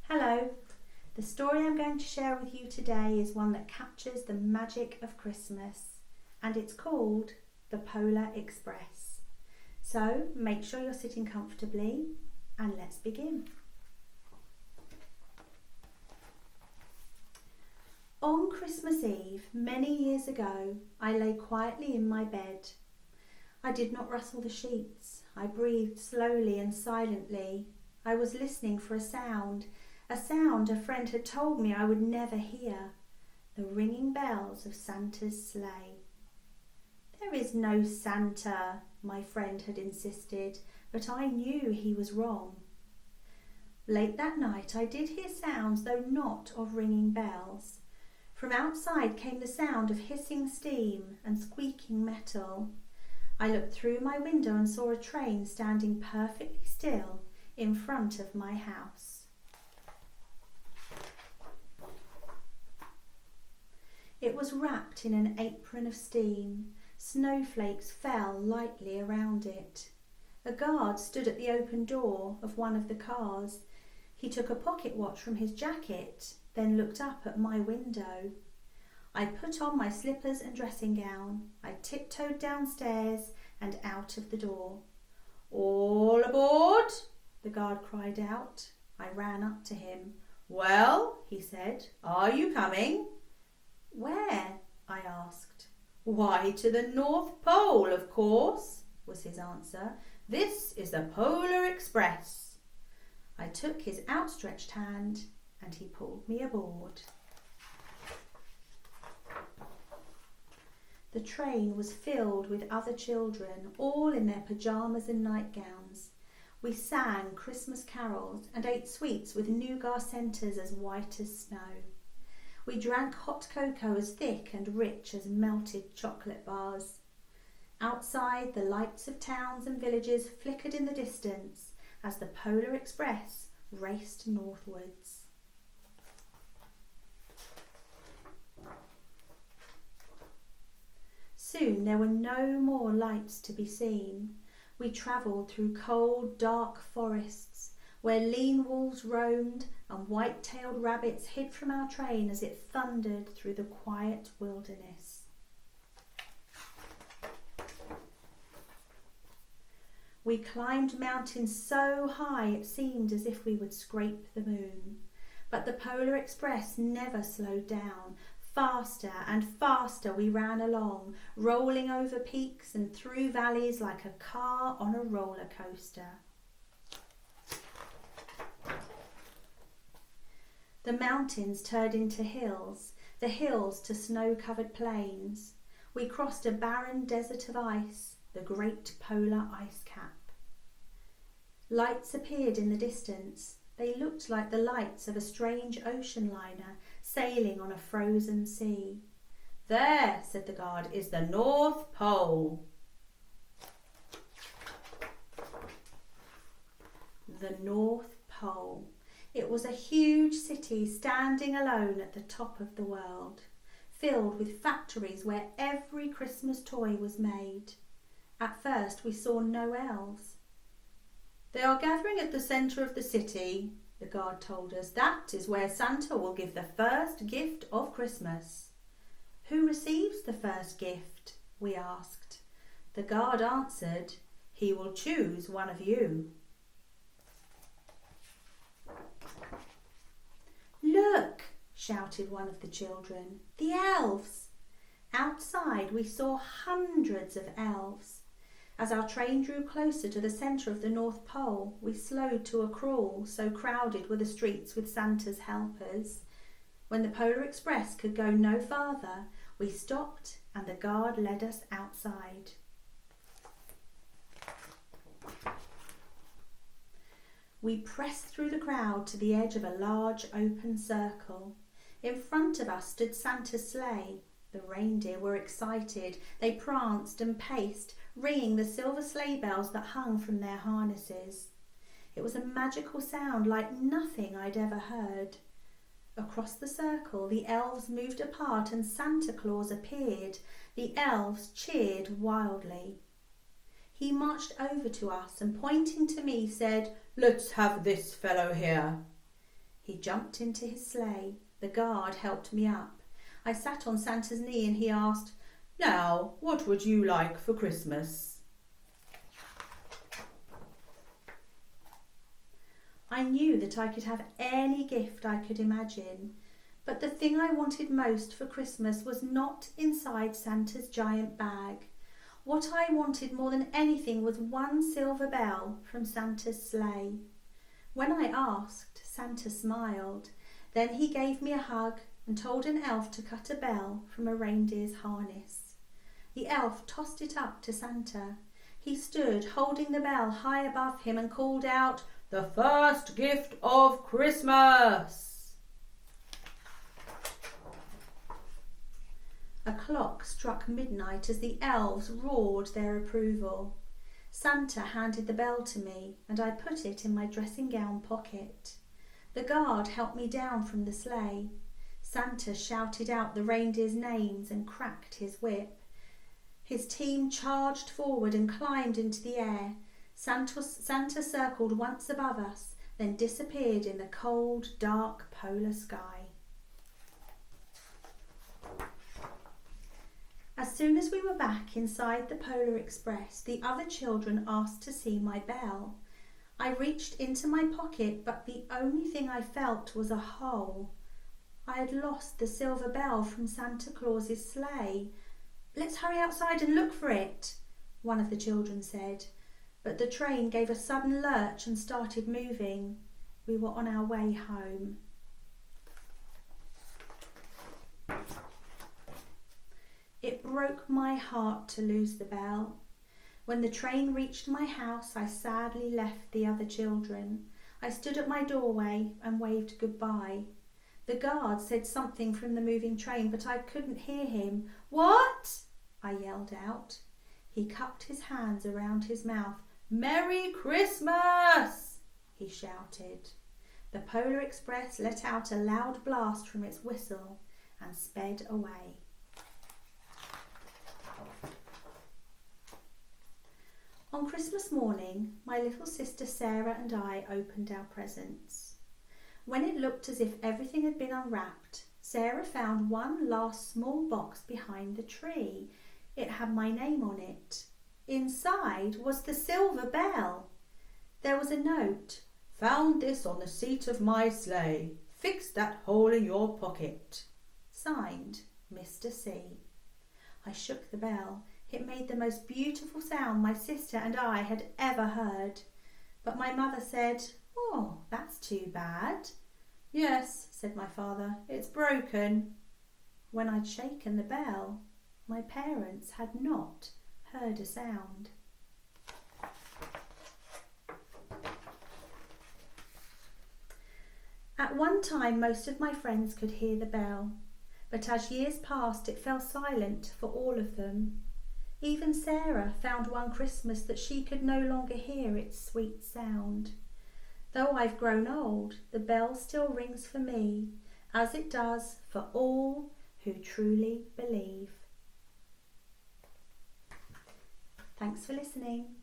Hello. The story I'm going to share with you today is one that captures the magic of Christmas, and it's called The Polar Express. So make sure you're sitting comfortably and let's begin. On Christmas Eve, many years ago, I lay quietly in my bed. I did not rustle the sheets. I breathed slowly and silently. I was listening for a sound a friend had told me I would never hear, the ringing bells of Santa's sleigh. There is no Santa, my friend had insisted, but I knew he was wrong. Late that night I did hear sounds, though not of ringing bells. From outside came the sound of hissing steam and squeaking metal. I looked through my window and saw a train standing perfectly still in front of my house. It was wrapped in an apron of steam. Snowflakes fell lightly around it. A guard stood at the open door of one of the cars. He took a pocket watch from his jacket, then looked up at my window. I put on my slippers and dressing gown. I tiptoed downstairs and out of the door. "All aboard!" the guard cried out. I ran up to him. "Well," he said, "are you coming?" "Where?" I asked. "Why, to the North Pole, of course," was his answer. "This is the Polar Express." I took his outstretched hand and he pulled me aboard. The train was filled with other children, all in their pyjamas and nightgowns. We sang Christmas carols and ate sweets with nougat centres as white as snow. We drank hot cocoa as thick and rich as melted chocolate bars. Outside, the lights of towns and villages flickered in the distance as the Polar Express raced northwards. Soon there were no more lights to be seen. We travelled through cold, dark forests where lean wolves roamed and white-tailed rabbits hid from our train as it thundered through the quiet wilderness. We climbed mountains so high it seemed as if we would scrape the moon. But the Polar Express never slowed down. Faster and faster we ran along, rolling over peaks and through valleys like a car on a roller coaster. The mountains turned into hills, the hills to snow-covered plains. We crossed a barren desert of ice, the great polar ice cap. Lights appeared in the distance. They looked like the lights of a strange ocean liner sailing on a frozen sea. "There," said the guard, "is the North Pole." The North Pole. It was a huge city standing alone at the top of the world, filled with factories where every Christmas toy was made. At first we saw no elves. "They are gathering at the centre of the city," the guard told us. "That is where Santa will give the first gift of Christmas." "Who receives the first gift?" we asked. The guard answered, "He will choose one of you." "Look!" shouted one of the children. "The elves!" Outside we saw hundreds of elves. As our train drew closer to the centre of the North Pole, we slowed to a crawl, so crowded were the streets with Santa's helpers. When the Polar Express could go no farther, we stopped and the guard led us outside. We pressed through the crowd to the edge of a large open circle. In front of us stood Santa's sleigh. The reindeer were excited. They pranced and paced, ringing the silver sleigh bells that hung from their harnesses. It was a magical sound like nothing I'd ever heard. Across the circle, the elves moved apart and Santa Claus appeared. The elves cheered wildly. He marched over to us and, pointing to me, said, "Let's have this fellow here." He jumped into his sleigh. The guard helped me up. I sat on Santa's knee and he asked, "Now, what would you like for Christmas?" I knew that I could have any gift I could imagine, but the thing I wanted most for Christmas was not inside Santa's giant bag. What I wanted more than anything was one silver bell from Santa's sleigh. When I asked, Santa smiled. Then he gave me a hug and told an elf to cut a bell from a reindeer's harness. The elf tossed it up to Santa. He stood holding the bell high above him and called out, "The first gift of Christmas!" A clock struck midnight as the elves roared their approval. Santa handed the bell to me and I put it in my dressing gown pocket. The guard helped me down from the sleigh. Santa shouted out the reindeers' names and cracked his whip. His team charged forward and climbed into the air. Santa circled once above us, then disappeared in the cold, dark polar sky. As soon as we were back inside the Polar Express, the other children asked to see my bell. I reached into my pocket, but the only thing I felt was a hole. I had lost the silver bell from Santa Claus's sleigh. "Let's hurry outside and look for it," one of the children said. But the train gave a sudden lurch and started moving. We were on our way home. It broke my heart to lose the bell. When the train reached my house, I sadly left the other children. I stood at my doorway and waved goodbye. The guard said something from the moving train, but I couldn't hear him. "What?" I yelled out. He cupped his hands around his mouth. "Merry Christmas!" he shouted. The Polar Express let out a loud blast from its whistle and sped away. On Christmas morning, my little sister Sarah and I opened our presents. When it looked as if everything had been unwrapped, Sarah found one last small box behind the tree. It had my name on it. Inside was the silver bell. There was a note. "Found this on the seat of my sleigh. Fix that hole in your pocket." Signed, Mr. C. I shook the bell. It made the most beautiful sound my sister and I had ever heard. But my mother said, "Oh, that's too bad." "Yes," said my father, "it's broken." When I'd shaken the bell, my parents had not heard a sound. At one time, most of my friends could hear the bell, but as years passed, it fell silent for all of them. Even Sarah found one Christmas that she could no longer hear its sweet sound. Though I've grown old, the bell still rings for me, as it does for all who truly believe. Thanks for listening.